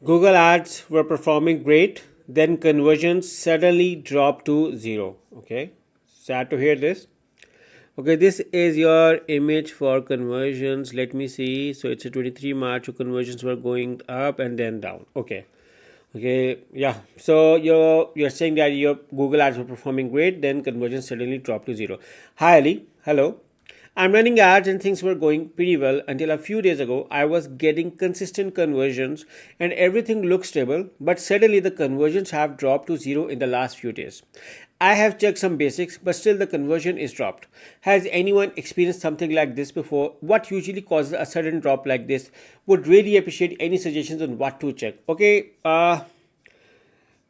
Google ads were performing great, then conversions suddenly dropped to zero. Okay, sad to hear this. Okay, this is your image for conversions. Let me see. So it's a 23 March. So conversions were going up and then down. Okay, yeah. So you're saying that your Google ads were performing great, then conversions suddenly dropped to zero. Hi Ali, hello. I'm running ads and things were going pretty well until a few days ago. I was getting consistent conversions and everything looked stable, but suddenly the conversions have dropped to zero in the last few days. I have checked some basics, but still the conversion is dropped. Has anyone experienced something like this before? What usually causes a sudden drop like this? Would really appreciate any suggestions on what to check. Okay,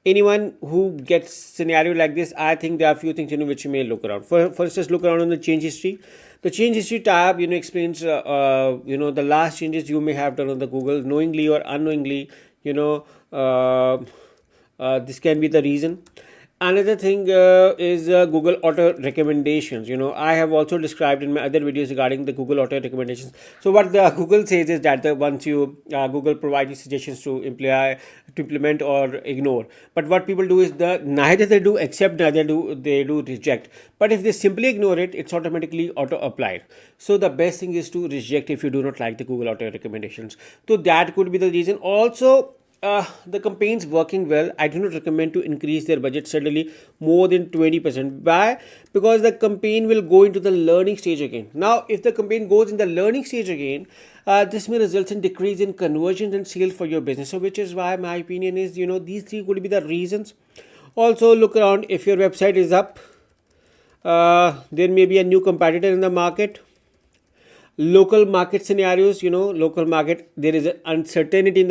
anyone who gets scenario like this, I think there are a few things which you may look around. For instance, look around on the change history. The change history tab explains the last changes you may have done on the Google, knowingly or unknowingly. This can be the reason. Another thing is Google auto recommendations. I have also described in my other videos regarding the Google auto recommendations. So what the Google says is that once you Google provides you suggestions to implement or ignore, but what people do is neither they do accept, neither do they do reject. But if they simply ignore it, it's automatically auto applied. So the best thing is to reject if you do not like the Google auto recommendations. So that could be the reason. Also, the campaigns working well, I do not recommend to increase their budget suddenly more than 20%. Why? Because the campaign will go into the learning stage again. Now, if the campaign goes in the learning stage again, this may result in decrease in conversions and sales for your business. So, which is why my opinion is, these three could be the reasons. Also, look around. If your website is up, there may be a new competitor in the market. Local market scenarios, local market, there is uncertainty in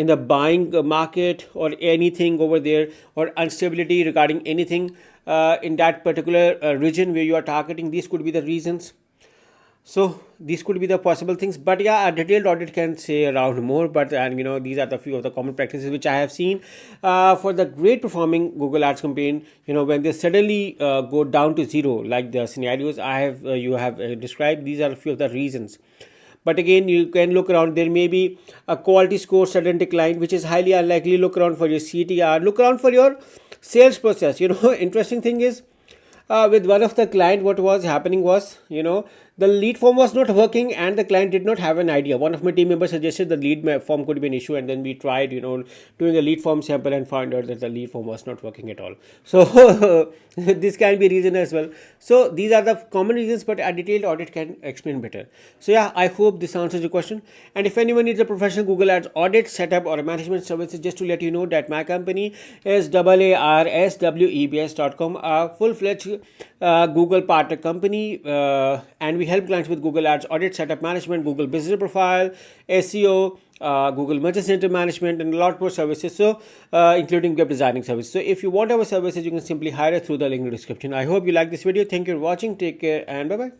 the buying market or anything over there, or instability regarding anything in that particular region where you are targeting. These could be the reasons. So these could be the possible things, but yeah, a detailed audit can say around more. But these are the few of the common practices which I have seen for the great performing Google Ads campaign. When they suddenly go down to zero, like the scenarios I have you have described, these are a few of the reasons. But again, you can look around. There may be a quality score sudden decline, which is highly unlikely. Look around for your CTR. Look around for your sales process. Interesting thing is, with one of the client, what was happening was, the lead form was not working and the client did not have an idea. One of my team members suggested the lead form could be an issue, and then we tried, doing a lead form sample and found out that the lead form was not working at all. So this can be a reason as well. So these are the common reasons, but a detailed audit can explain better. So yeah, I hope this answers your question. And if anyone needs a professional Google Ads audit, setup or management services, just to let you know that my company is ARSWEBS.com, a full-fledged Google partner company, and we help clients with Google Ads audit, setup management, Google business profile, SEO, Google Merchant Center management, and a lot more services. So including web designing services. So if you want our services, you can simply hire us through the link in the description. I hope you like this video. Thank you for watching. Take care and bye bye.